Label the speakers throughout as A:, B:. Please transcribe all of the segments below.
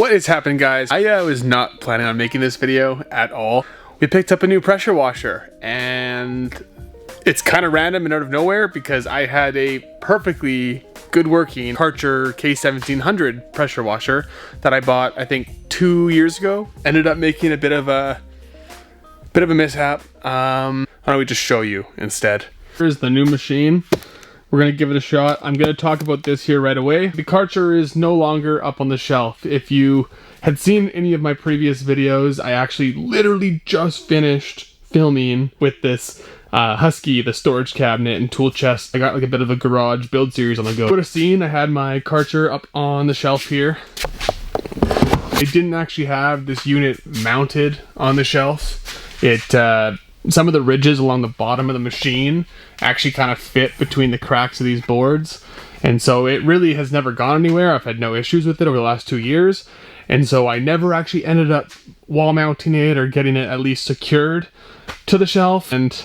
A: What is happening, guys? I was not planning on making this video at all. We picked up a new pressure washer and it's kind of random and out of nowhere because I had a perfectly good working Karcher K1700 pressure washer that I bought I think 2 years ago. Ended up making a bit of a mishap. Why don't we just show you instead? Here's the new machine. We're gonna give it a shot. I'm gonna talk about this here right away. The Karcher is no longer up on the shelf. If you had seen any of my previous videos, I actually literally just finished filming with this Husky, the storage cabinet and tool chest. I got like a bit of a garage build series on the go. You would have seen I had my Karcher up on the shelf here. I didn't actually have this unit mounted on the shelf. Some of the ridges along the bottom of the machine actually kind of fit between the cracks of these boards. And so it really has never gone anywhere. I've had no issues with it over the last 2 years. And so I never actually ended up wall mounting it or getting it at least secured to the shelf. And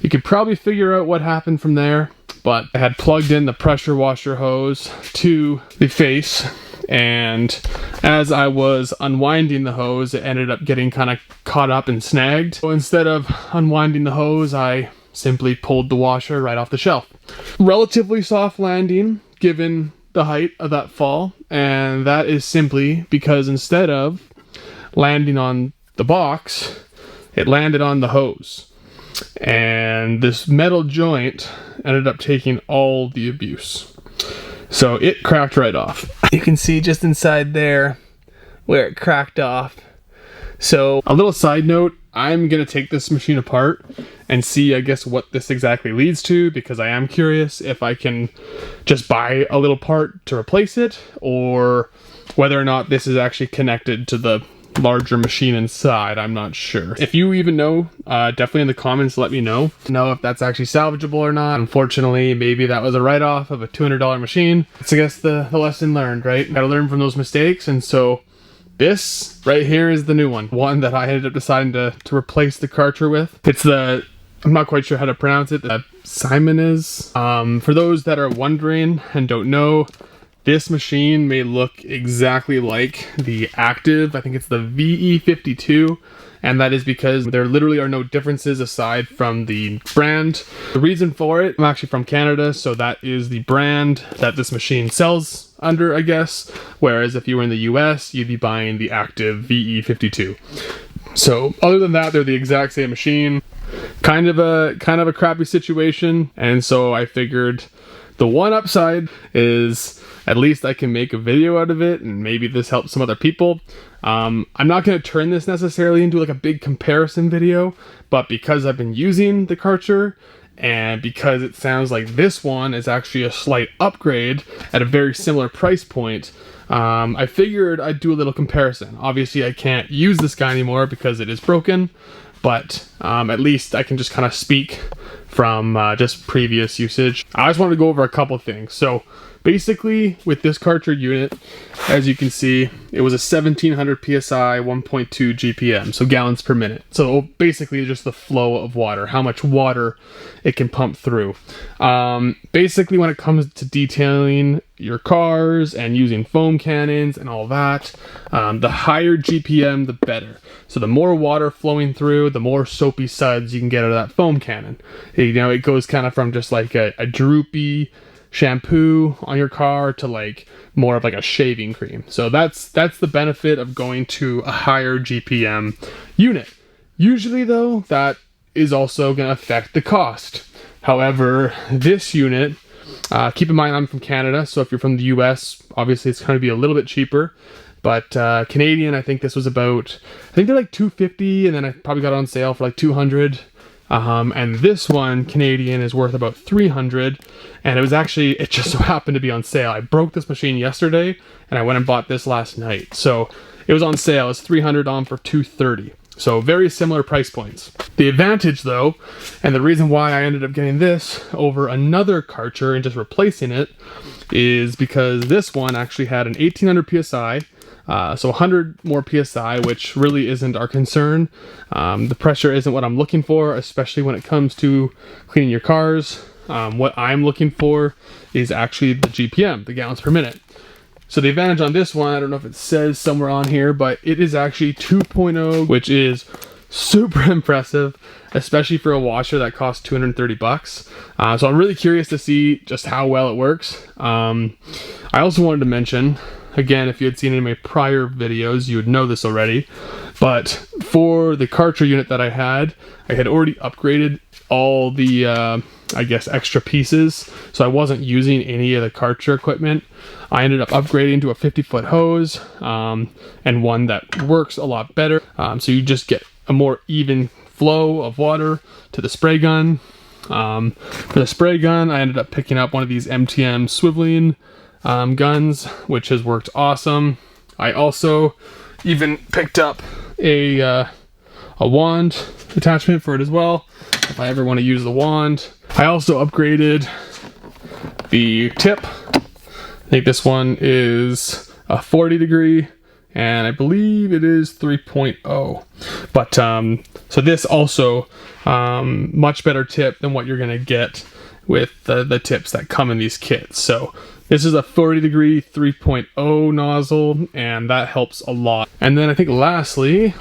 A: you could probably figure out what happened from there. But I had plugged in the pressure washer hose to the face. And as I was unwinding the hose, it ended up getting kind of caught up and snagged. So instead of unwinding the hose, I simply pulled the washer right off the shelf. Relatively soft landing given the height of that fall, and that is simply because instead of landing on the box, it landed on the hose. And this metal joint ended up taking all the abuse. So it cracked right off. You can see just inside there where it cracked off. So a little side note, I'm gonna take this machine apart and see, I guess, what this exactly leads to, because I am curious if I can just buy a little part to replace it, or whether or not this is actually connected to the larger machine inside. I'm not sure. If you even know, definitely in the comments let me know if that's actually salvageable or not. Unfortunately, maybe that was a write-off of a $200 machine. It's, I guess, the lesson learned, right? Gotta learn from those mistakes. And so this right here is the new one that I ended up deciding to replace the Karcher with. It's the, I'm not quite sure how to pronounce it, the Simoniz. For those that are wondering and don't know, this machine may look exactly like the active, I think it's the VE52, and that is because there literally are no differences aside from the brand. The reason for it, I'm actually from Canada, so that is the brand that this machine sells under, I guess, whereas if you were in the US, you'd be buying the active VE52. So other than that, they're the exact same machine. Kind of a crappy situation, and so I figured the one upside is at least I can make a video out of it, and maybe this helps some other people. I'm not going to turn this necessarily into like a big comparison video, but because I've been using the Karcher, and because it sounds like this one is actually a slight upgrade at a very similar price point, I figured I'd do a little comparison. Obviously I can't use this guy anymore because it is broken, but at least I can just kind of speak from just previous usage. I just wanted to go over a couple things. So basically with this Karcher unit, as you can see, it was a 1700 psi 1.2 GPM, so gallons per minute. So basically just the flow of water, how much water it can pump through. Basically when it comes to detailing your cars and using foam cannons and all that, the higher GPM the better. So the more water flowing through, the more soapy suds you can get out of that foam cannon. You know, it goes kind of from just like a droopy shampoo on your car to like more of like a shaving cream. So that's the benefit of going to a higher GPM unit. Usually though, that is also going to affect the cost. However, this unit, keep in mind I'm from Canada, so if you're from the US, obviously it's going to be a little bit cheaper. But Canadian, I think this was about, I think they're like $250, and then I probably got it on sale for like $200. And this one, Canadian, is worth about $300, and it just so happened to be on sale. I broke this machine yesterday, and I went and bought this last night. So it was on sale. It's $300 on for $230. So very similar price points. The advantage though, and the reason why I ended up getting this over another Karcher and just replacing it, is because this one actually had an 1800 psi, so 100 more psi, which really isn't our concern. The pressure isn't what I'm looking for, especially when it comes to cleaning your cars. What I'm looking for is actually the GPM, the gallons per minute. So the advantage on this one, I don't know if it says somewhere on here, but it is actually 2.0, which is super impressive, especially for a washer that costs 230 bucks. So I'm really curious to see just how well it works. I also wanted to mention, again, if you had seen any of my prior videos, you would know this already, but for the Karcher unit that I had already upgraded all the, I guess, extra pieces, so I wasn't using any of the Karcher equipment. I ended up upgrading to a 50-foot hose, and one that works a lot better, so you just get a more even flow of water to the spray gun. For the spray gun, I ended up picking up one of these Mtm Swiveling Guns, which has worked awesome. I also even picked up a wand attachment for it as well, if I ever want to use the wand. I also upgraded the tip. I think this one is a 40 degree, and I believe it is 3.0. But so this also much better tip than what you're gonna get with the tips that come in these kits. So this is a 40 degree 3.0 nozzle, and that helps a lot. And then I think lastly,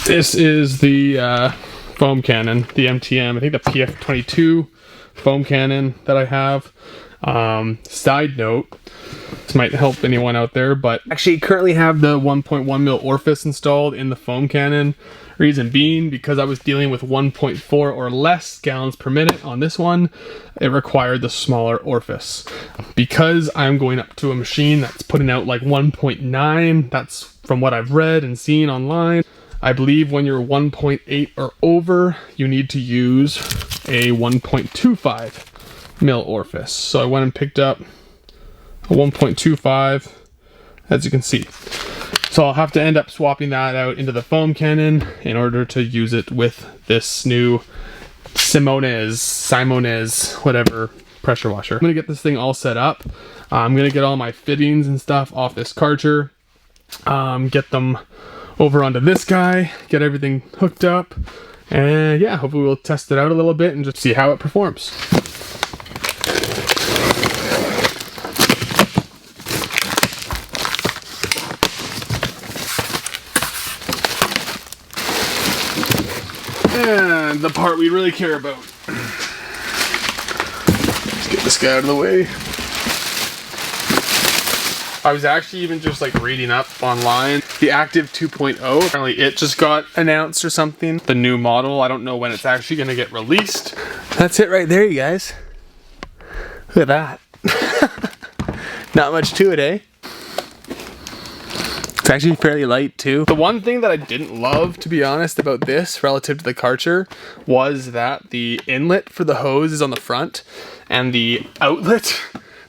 A: this is the foam cannon, the Mtm, I think the VE52 foam cannon that I have. Side note, this might help anyone out there, but actually currently have the 1.1 mil orifice installed in the foam cannon. Reason being, because I was dealing with 1.4 or less gallons per minute on this one, it required the smaller orifice. Because I'm going up to a machine that's putting out like 1.9, that's from what I've read and seen online. I believe when you're 1.8 or over, you need to use a 1.25 mil orifice. So I went and picked up a 1.25, as you can see. So I'll have to end up swapping that out into the foam cannon in order to use it with this new Simoniz, whatever, pressure washer. I'm gonna get this thing all set up. I'm gonna get all my fittings and stuff off this Karcher, get them over onto this guy, get everything hooked up, and yeah, hopefully we'll test it out a little bit and just see how it performs. And the part we really care about. Let's get this guy out of the way. I was actually even just like reading up online. The Active 2.0, apparently it just got announced or something. The new model, I don't know when it's actually gonna get released. That's it right there, you guys. Look at that. Not much to it, eh? It's actually fairly light too. The one thing that I didn't love, to be honest, about this relative to the Karcher was that the inlet for the hose is on the front and the outlet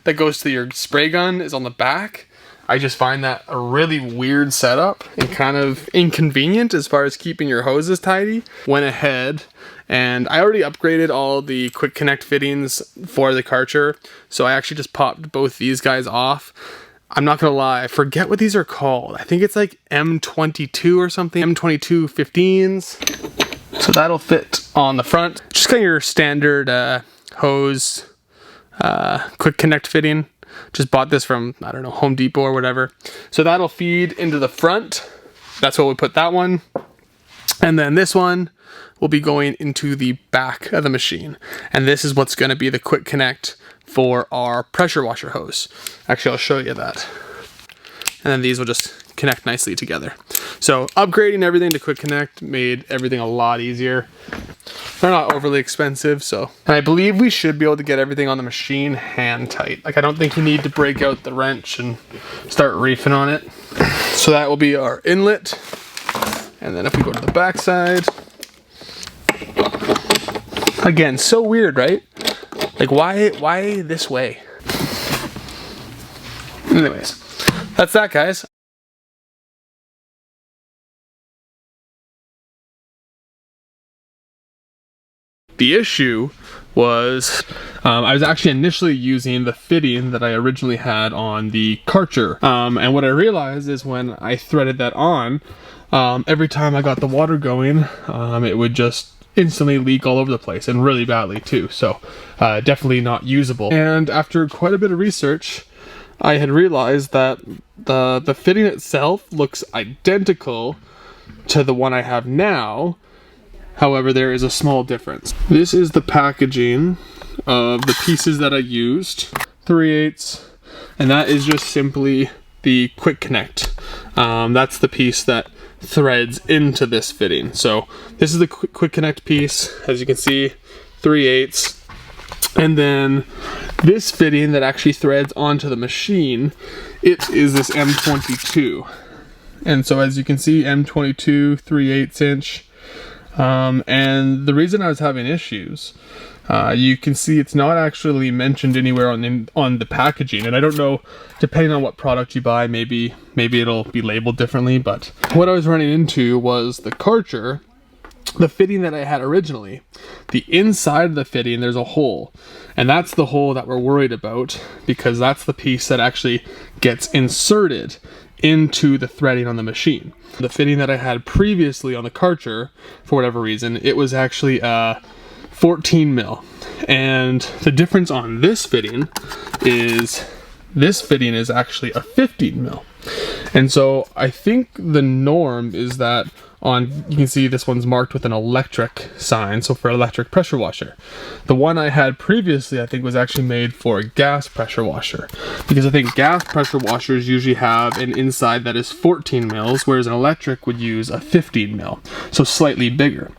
A: that goes to your spray gun is on the back. I just find that a really weird setup and kind of inconvenient as far as keeping your hoses tidy. Went ahead and I already upgraded all the quick connect fittings for the Karcher, so I actually just popped both these guys off. I'm not gonna lie, I forget what these are called. I think it's like M22 or something, M22 15s. So that'll fit on the front. Just kind of your standard hose quick connect fitting. Just bought this from, I don't know, Home Depot or whatever. So that'll feed into the front. That's what we put that one. And then this one will be going into the back of the machine. And this is what's gonna be the quick connect for our pressure washer hose. Actually, I'll show you that. And then these will just connect nicely together. So upgrading everything to quick connect made everything a lot easier. They're not overly expensive, so. And I believe we should be able to get everything on the machine hand tight. Like, I don't think you need to break out the wrench and start reefing on it. So that will be our inlet. And then if we go to the back side, again, so weird, right? Like, why this way? Anyways, that's that, guys. The issue was I was actually initially using the fitting that I originally had on the Karcher. And what I realized is when I threaded that on, every time I got the water going, it would just instantly leak all over the place, and really badly too. So definitely not usable. And after quite a bit of research, I had realized that the fitting itself looks identical to the one I have now. However, there is a small difference. This is the packaging of the pieces that I used. 3/8, and that is just simply the quick connect. That's the piece that threads into this fitting. So this is the quick connect piece, as you can see, 3/8. And then this fitting that actually threads onto the machine, it is this M22. And so as you can see, M22, 3/8 inch. And the reason I was having issues, you can see it's not actually mentioned anywhere on the packaging, and I don't know, depending on what product you buy, maybe it'll be labeled differently, but what I was running into was the Karcher, the fitting that I had originally. The inside of the fitting, there's a hole, and that's the hole that we're worried about, because that's the piece that actually gets inserted into the threading on the machine. The fitting that I had previously on the Karcher, for whatever reason, it was actually 14 mil. And the difference on this fitting is actually a 15 mil. And so I think the norm is that you can see this one's marked with an electric sign, so for electric pressure washer. The one I had previously, I think, was actually made for a gas pressure washer, because I think gas pressure washers usually have an inside that is 14 mils, whereas an electric would use a 15 mil, so slightly bigger.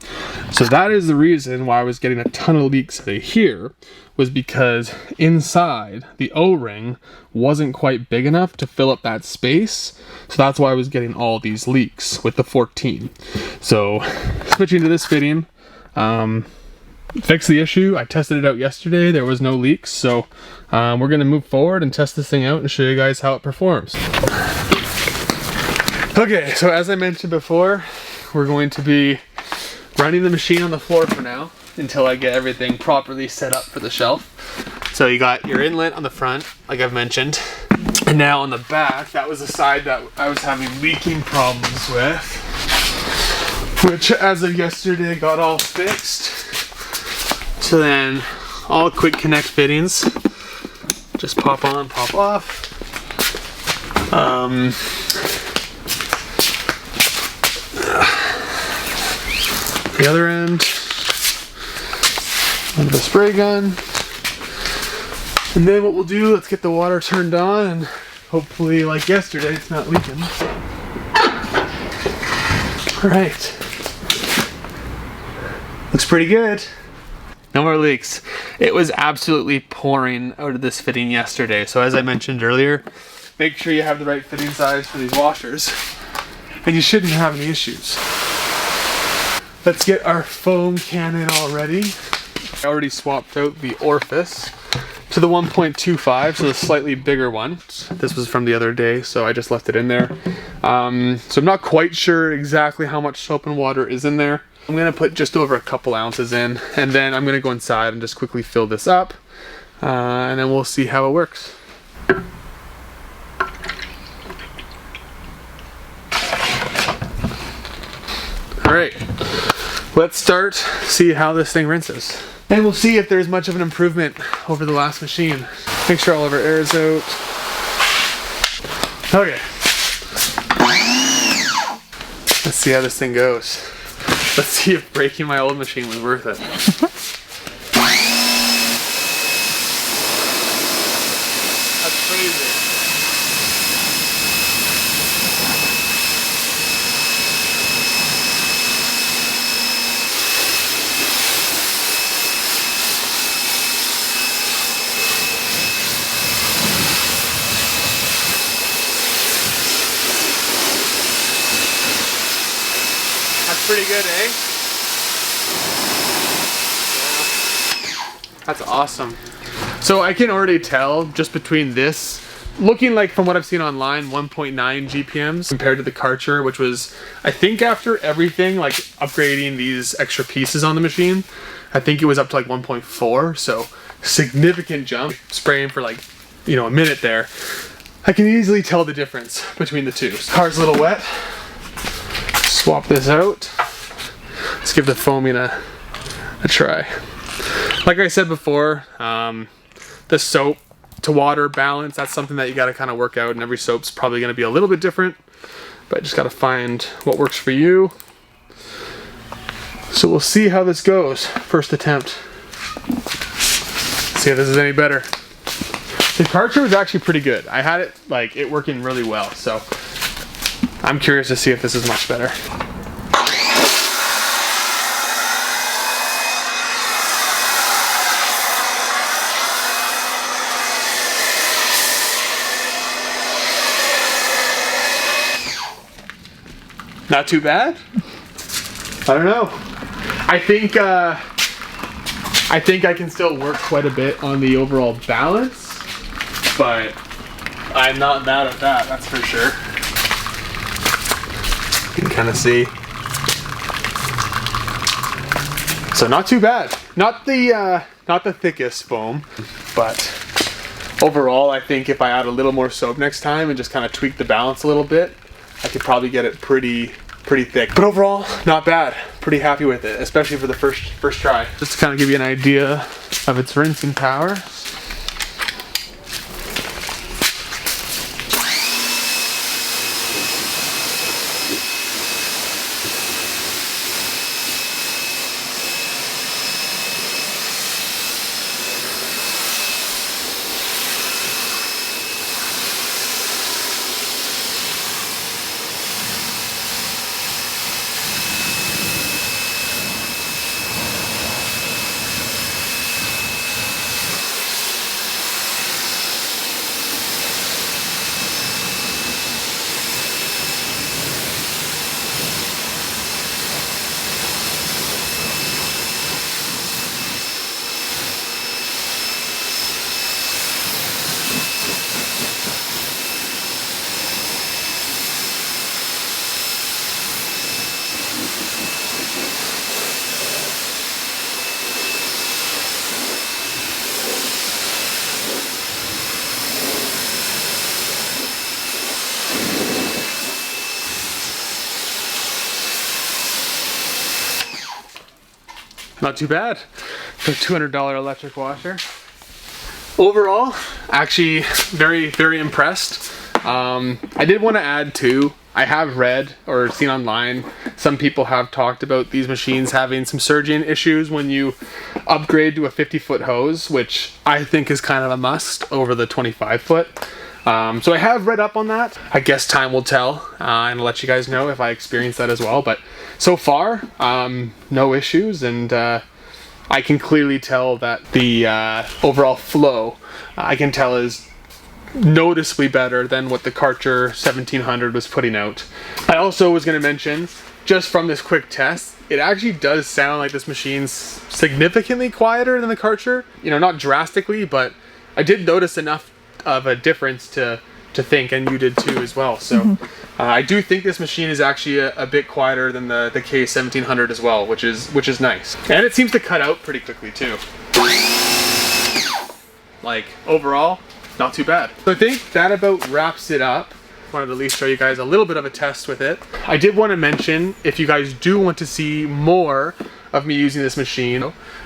A: So that is the reason why I was getting a ton of leaks here, was because inside the O-ring wasn't quite big enough to fill up that space. So that's why I was getting all these leaks with the 14. So switching to this fitting, fixed the issue. I tested it out yesterday. There was no leaks. So we're gonna move forward and test this thing out and show you guys how it performs. Okay, so as I mentioned before, we're going to be running the machine on the floor for now, until I get everything properly set up for the shelf. So you got your inlet on the front, like I've mentioned. And now on the back, that was the side that I was having leaking problems with, which as of yesterday got all fixed. So then all quick connect fittings just pop on, pop off. The other end of the spray gun. And then what we'll do, let's get the water turned on, and hopefully, like yesterday, it's not leaking. Alright. Looks pretty good. No more leaks. It was absolutely pouring out of this fitting yesterday, so as I mentioned earlier, make sure you have the right fitting size for these washers, and you shouldn't have any issues. Let's get our foam cannon all ready. I already swapped out the orifice to the 1.25, so the slightly bigger one. This was from the other day, so I just left it in there. So I'm not quite sure exactly how much soap and water is in there. I'm gonna put just over a couple ounces in, and then I'm gonna go inside and just quickly fill this up, and then we'll see how it works. All right, let's start, see how this thing rinses. And we'll see if there's much of an improvement over the last machine. Make sure all of our air is out. Okay. Let's see how this thing goes. Let's see if breaking my old machine was worth it. That's crazy. Pretty good, eh? Yeah. That's awesome. So I can already tell just between this, looking like from what I've seen online, 1.9 GPMs compared to the Karcher, which was, I think after everything, like upgrading these extra pieces on the machine, I think it was up to like 1.4, so significant jump. Spraying for like, you know, a minute there. I can easily tell the difference between the two. Car's a little wet. Swap this out. Let's give the foaming a try. Like I said before, the soap to water balance, that's something that you got to kind of work out, and every soap's probably going to be a little bit different, but just got to find what works for you. So we'll see how this goes. First attempt. See if this is any better. The Karcher was actually pretty good. I had it, like, it working really well, so I'm curious to see if this is much better. Not too bad? I don't know. I think I can still work quite a bit on the overall balance, but I'm not mad at that, that's for sure. You can kind of see. So not too bad. Not the thickest foam, but overall I think if I add a little more soap next time and just kind of tweak the balance a little bit, I could probably get it pretty thick. But overall, not bad. Pretty happy with it, especially for the first try. Just to kind of give you an idea of its rinsing power. Not too bad for a $200 electric washer. Overall, actually very impressed. I did want to add too, I have read or seen online, some people have talked about these machines having some surging issues when you upgrade to a 50-foot hose, which I think is kind of a must over the 25-foot. So I have read up on that. I guess time will tell, and I'll let you guys know if I experience that as well. But so far, no issues, and I can clearly tell that the overall flow, I can tell, is noticeably better than what the Karcher 1700 was putting out. I also was going to mention, just from this quick test, it actually does sound like this machine's significantly quieter than the Karcher. You know, not drastically, but I did notice enough of a difference to think, and you did too as well. So I do think this machine is actually a bit quieter than the K1700 as well, which is nice. And it seems to cut out pretty quickly too. Like, overall, not too bad. So I think that about wraps it up. Wanted to at least show you guys a little bit of a test with it. I did want to mention, if you guys do want to see more of me using this machine,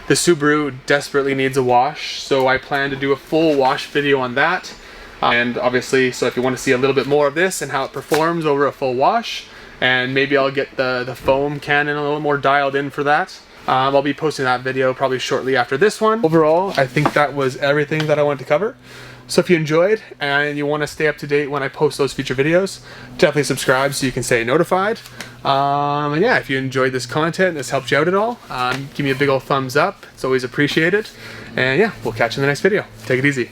A: the Subaru desperately needs a wash, so I plan to do a full wash video on that. And obviously, so if you want to see a little bit more of this and how it performs over a full wash, and maybe I'll get the foam cannon a little more dialed in for that. I'll be posting that video probably shortly after this one. Overall, I think that was everything that I wanted to cover. So if you enjoyed and you want to stay up to date when I post those future videos, definitely subscribe so you can stay notified. And yeah, if you enjoyed this content and this helped you out at all, give me a big old thumbs up. It's always appreciated. And yeah, we'll catch you in the next video. Take it easy.